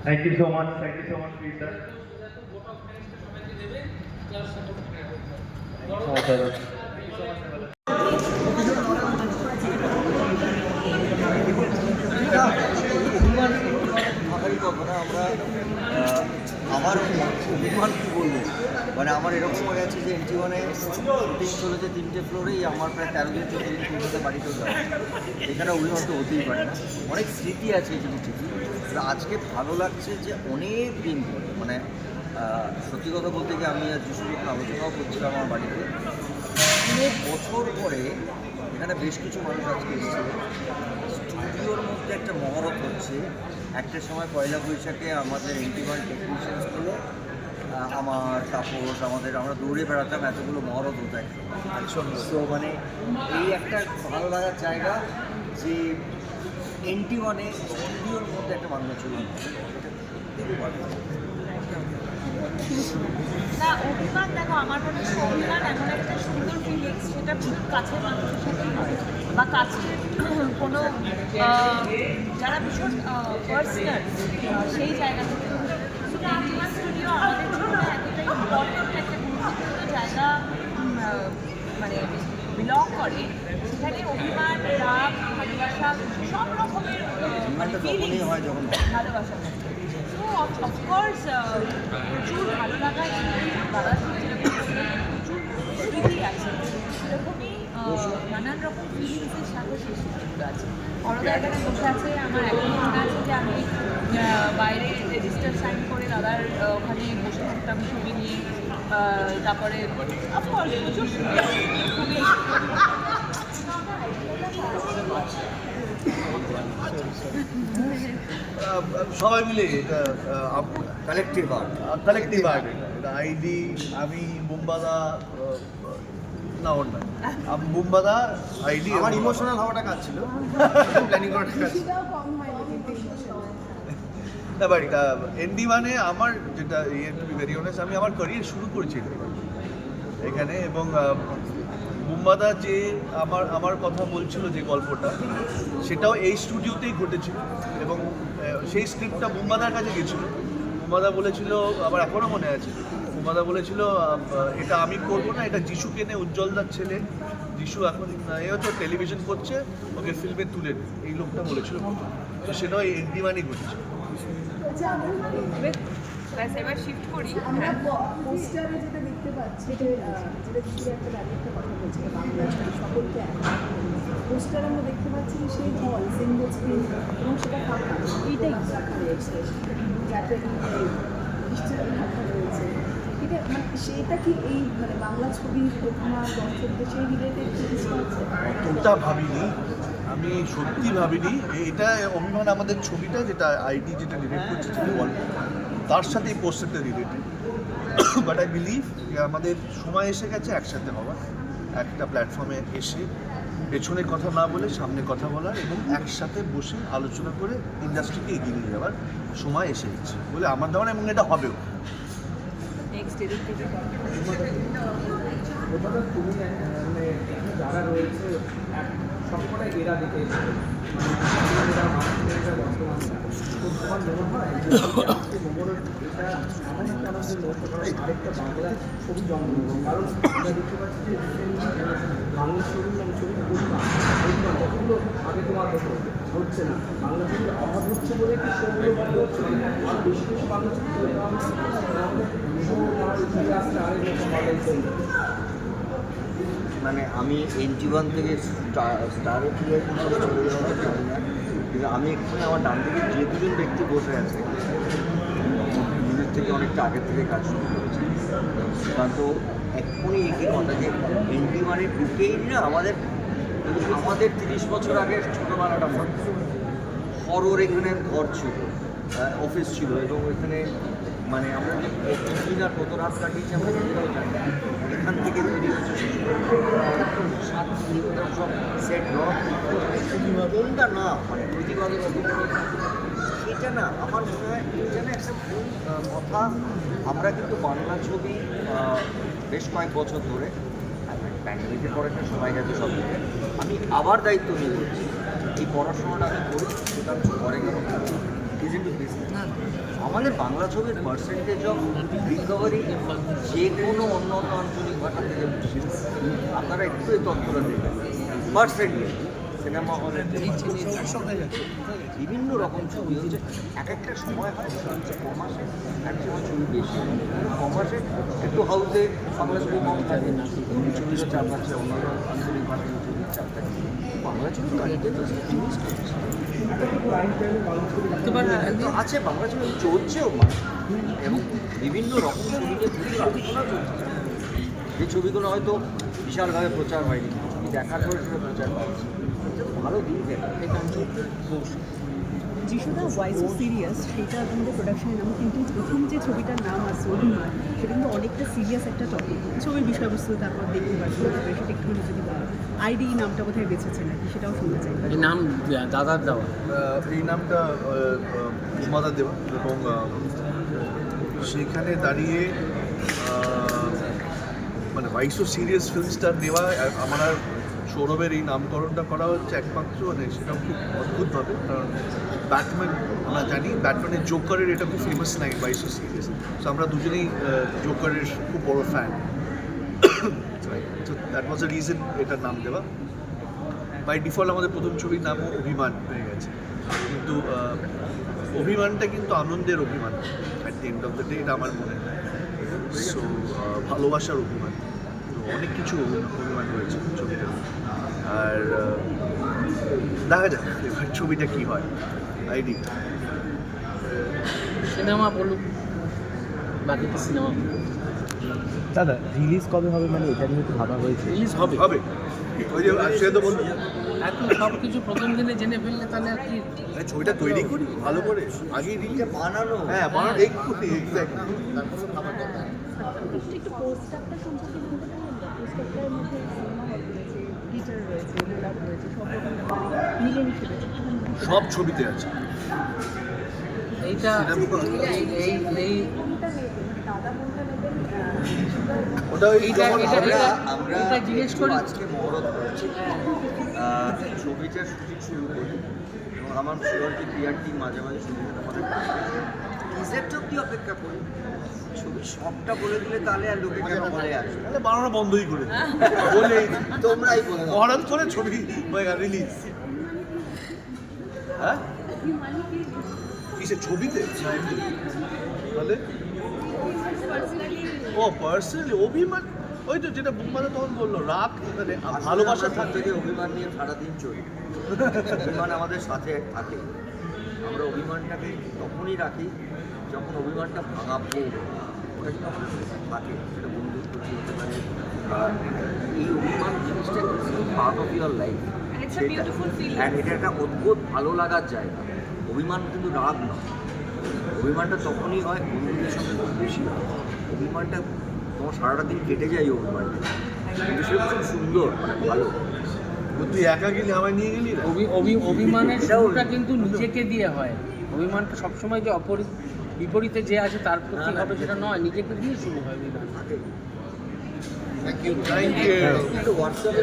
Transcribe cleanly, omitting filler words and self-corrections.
Thank you so much. Thank you so much, Peter. ভাবারই কথা না আমরা আমার অভিমান কী বলবো মানে আমার এরকম সময় আছে যে জীবনে শুটিং চলেছে 3টে ফ্লোরেই আমার প্রায় 13 দিন 14 দিন কলকাতা বাড়িতেও যাওয়া এখানে অভিমান তো হতেই পারে না অনেক স্মৃতি আছে এই জিনিসটি আজকে ভালো লাগছে যে অনেক দিন মানে সত্যি কথা বলতে গিয়ে আমি আর যিশু যখন আলোচনাও করছিলাম আমার বাড়িতে অনেক বছর পরে এখানে বেশ কিছু মানুষ আজকে এসেছে স্টুডিওর মধ্যে একটা মহরত হচ্ছে একটা সময় পয়লা বৈশাখে আমাদের এন্টিমান টেকনিশিয়ানসগুলো আমার তাপস আমরা দৌড়ে বেড়াতাম এতগুলো মহরত হতো একসময় তো মানে এই একটা ভালো লাগার জায়গা যে এন্টিমানে স্টুডিওর মধ্যে একটা বাংলা ছবি খুবই ভালো না অভিমান দেখো আমার মনে হয় অভিমান এমন একটা সুন্দর ফিলিংস সেটা খুব কাছের মানুষের সাথে হয় বা কাছের কোনো যারা ভীষণ পার্সোনাল সেই জায়গা থেকে এন্টিমান স্টুডিও আমাদের জন্য এতটা ইম্পর্টেন্ট একটা গুরুত্বপূর্ণ জায়গা মানে বিলং করে সেখানে অভিমান রাগ ভালোবাসা সব রকমের ফিলিংস হয় যখন ভালোবাসা অফকোর্স প্রচুর ভালো লাগা দাদা প্রচুর স্মৃতি আছে সেরকমই নানান রকম ফিলিংসের সাথে সেই স্মৃতিগুলো আছে বড়দা এখানে বসে আছে আমার এখন মনে আছে যে আমি বাইরে রেজিস্টার সাইন করে দাদার ওখানে বসে থাকতাম ছবি নিয়ে তারপরে অফকোর্স প্রচুর স্মৃতি আছে খুবই সবাই মিলে এটা কালেকটিভ আর্ট এটা আইডি আমি বুম্বাদা না ওর নয় বুম্বাদা আইডি আমার ইমোশনাল হওয়াটা কাজ ছিল প্ল্যানিং করাটা কাজ ছিল না বাট এনডি মানে আমার যেটা টু বি ভেরি অনেস্ট আমি আমার ক্যারিয়ার শুরু করেছি এখানে এবং বুম্বাদা যে আমার কথা বলছিল যে গল্পটা সেটাও এই স্টুডিওতেই ঘটেছিল এবং সেই স্ক্রিপ্টটা বুম্বাদার কাছে গেছিল বুম্বাদা বলেছিল আমার এখনও মনে আছে বুম্বাদা বলেছিল এটা আমি করবো না এটা যিশু কেনে উজ্জ্বলদার ছেলে যিশু এখন এ হচ্ছে টেলিভিশন করছে ওকে ফিল্মে তুলে এই লোকটা বলেছিল তো সেটাও এই এন্টিমানই ঘটেছিল এবার শিফট করি আমরা পোস্টারে যেটা দেখতে পাচ্ছি যেটা দিদির একটা ব্যাপারটা কথা বলছে বাংলা সকলকে পোস্টারে আমরা দেখতে পাচ্ছি যে সেই হল সিঙ্গল স্ক্রিন এবং সেটা ফাঁকা এইটাই রাখা রয়েছে যাতে রাখা রয়েছে এটা মানে সেটা কি এই মানে বাংলা ছবির তোমার দর্শকদের সেই রিলেটেড জিনিসটা আছে ওটা ভাবিনি আমি সত্যি ভাবিনি এটা অভিমান আমাদের ছবিটা যেটা আইডি যেটা ডিরেক্ট করছে গল্প তার সাথে এই পোস্টারটা রিলেটেড বাট আই বিলিভ যে আমাদের সময় এসে গেছে একসাথে হওয়া একটা প্ল্যাটফর্মে এসে পেছনের কথা না বলে সামনে কথা বলার এবং একসাথে বসে আলোচনা করে ইন্ডাস্ট্রিকে এগিয়ে নিয়ে যাওয়ার সময় এসে গেছে বলে আমার ধারণা এবং এটা হবেও নেক্সট এদিক থেকে তুমি মানে যারা রয়েছে সবকটাই এরা দেখে তোমার মনে হয় যে মোমরের এটা এমন একটা আমাদের আরেকটা বাংলা ছবি জন্ম কারণ আমরা দেখতে পাচ্ছি যে বাংলা ছবি ছবি যতগুলো আগে তোমার হচ্ছে না বাংলা ছবির অভাব হচ্ছে বলে কি সেগুলো বন্ধ হচ্ছে আর বেশি বেশি বাংলা ছবি তৈরি করা হচ্ছে আসলে আরেক রকম বাংলা চলবে মানে আমি এনজিওয়ান থেকে স্টারে চলে যাওয়া জানি না কিন্তু আমি এখানে আমার ডান দিকে যে দুজন ব্যক্তি বসে আছে নিজের থেকে অনেকটা আগের থেকে কাজ শুরু করেছে সুকান্ত এক্ষুনি একই কথা যে এনজিওয়ানে ঢুকেই না আমাদের 30 বছর আগের ছোটোবেলাটা হরর এখানে ঘর ছিল অফিস ছিল এবং এখানে মানে আমরা দিন আর কত রাত কাটিয়েছি আমরা নিজেরাও জানি এখান থেকে তৈরি হচ্ছে সব সেট কোনটা না মানে প্রতিবাদের এটা না আমার মনে হয় এটা না একটা ভুল কথা আমরা কিন্তু বাংলা ছবি বেশ কয়েক বছর ধরে প্যান্ডেমিকের পরে একটা সময় গেছে সব দিকে আমি আবার দায়িত্ব নিয়ে করছি এই পড়াশোনাটা আমি করি সেটা পরে কেন ইজ ইন্টু বিজনেস। আমাদের বাংলা ছবির পার্সেন্টেজ অফ রিকভারি যে কোনো অন্য আঞ্চলিক ভাষা থেকে বেশি। আপনারা একটু এই তথ্যটা দেখবেন, পার্সেন্টেজ সিনেমা হলে বিভিন্ন রকম ছবি হচ্ছে, এক একটা সময় হয় কমাসে এক সময় ছবি বেশি, কমাসে একটু হাউসে বাংলা ছবি কম থাকে, ছবিটা চাপ আছে, অন্যান্য আঞ্চলিক ভাষার ছবির চাপ থাকে। বাংলা ছবি আছে, বাংলা ছবি চলছেও এবং বিভিন্ন রকম ছবিতে প্রচুর আলোচনা চলছে, যে ছবিগুলো হয়তো বিশালভাবে প্রচার হয়নি, ছবি দেখার পরে সেটা প্রচার পাচ্ছে, ভালো দিন দেখা। যিশুদা ওয়াইজ সিরিয়াস, সেটা আমাদের প্রোডাকশনের নাম, কিন্তু প্রথম যে ছবিটার নাম আছে অভিমান, সেটা কিন্তু অনেকটা সিরিয়াস একটা টপিক। ছবির বিষয়বস্তু তারপর দেখতে পাচ্ছি, সেটা একটুখানি যদি বলো। আইডি নামটা কোথায় বেঁচেছেন আর কি, সেটাও শুনতে চাই। এই নাম দাদার দেওয়া, এই নামটা বুম্বাদা দেওয়া, এবং সেখানে দাঁড়িয়ে মানে wise of serious film star নেওয়া, আমার আর সৌরভের এই নামকরণটা করা হচ্ছে একমাত্র, মানে সেটা খুব অদ্ভুতভাবে, কারণ ব্যাটম্যান আমরা জানি, ব্যাটম্যানের জোকারের এটা খুব famous line, wise of serious. So আমরা দুজনেই জোকারের খুব বড় ফ্যান, তো দ্যাট ওয়াজ আ রিজন এটার নাম দেওয়া। বাই ডিফল্ট আমাদের প্রথম ছবির নামও অভিমান হয়ে গেছে, কিন্তু অভিমানটা কিন্তু আনন্দের অভিমান, at the end of the day, এটা আমার মনে হয়। সো ভালোবাসার অভিমান, তো অনেক কিছু অভিমান হয়েছে ছবিটা। আর দেখা যাক এবার ছবিটা কী হয়। আইডি সিনেমা বলুক, বাকি তো সিনেমা দাদা রিলিজ কবে হবে, মানে এটা নিয়ে তো ভাবা হয়েছে? রিলিজ হবে। হবে, ওই যে সে তো বললো এখন সব কিছু প্রথম দিনে জেনে ফেললে তাহলে আর কি। ছবিটা তৈরি করি ভালো করে, আগেই রিলিজ বানানো, হ্যাঁ বানানো এক্ষুনি, এক্স্যাক্টলি। একটু পোস্টারটা সম্পর্কে জানতে পারলেন? পোস্টারটার মধ্যে সিনেমা হল রয়েছে, থিয়েটার রয়েছে, গোলাপ রয়েছে, সব রকম মিলেমিশে রয়েছে। সব ছবিতে আছে। এইটা এই কোনটা নেবেন? দাদা কোনটা নেবেন? ওটা ওই এইটা- যখন এটা- আমরা আমরা এটা জিজ্ঞেস করি। আজকে মহরত করছি, ছবিটার শুটিং শুরু করি, এবং আমার শিওরটি ক্রিয়ার টিম মাঝে মাঝে শুটিং আমাদের টিজারটা অব্দি অপেক্ষা করি। ছবি সবটা বলে দিলে তাহলে আর লোকে কেন বলে আসবে, তাহলে বানানো বন্ধই করে দিই। বলেই দিই। তোমরাই বলে দাও। মহরত করে ছবি হয়ে গেল রিলিজ। হ্যাঁ কিসে ছবিতে তাহলে ও পার্সোনালি অভিমান, ওই তো যেটা বুম্বাদা তখন বললো, রাগ মানে ভালোবাসা থাকতে থাকতে থেকে অভিমান নিয়ে সারাদিন চলি, অভিমান আমাদের সাথে থাকে। আমরা অভিমানটাকে তখনই রাখি যখন অভিমানটা ভাঙাবো, ওটা কিন্তু আমাদের সাথে থাকে, সেটা বন্ধুত্ব হতে পারে। আর এই অভিমান জিনিসটা part of your life, And it's a beautiful feeling. And এটা একটা অদ্ভুত ভালো লাগার জায়গা। অভিমান কিন্তু রাগ নয়, অভিমানটা তখনই হয় বন্ধুদের সঙ্গে খুব বেশি হয়। অভিমানটা তোমার সারাটা দিন কেটে যায়, এই অভিমানটা কিন্তু সেটা খুব সুন্দর, মানে ভালো। তুই একা গেলি আমায় নিয়ে গেলি না? অভিমানের এটাও- শুরুটা কিন্তু নিজেকে দিয়ে হয়। অভিমানটা সবসময় যে বিপরীতে যে আছে তার প্রতি হবে সেটা নয়, নিজেকে দিয়ে শুরু হয় অভিমান। Thank you. একটু হোয়াটসঅ্যাপে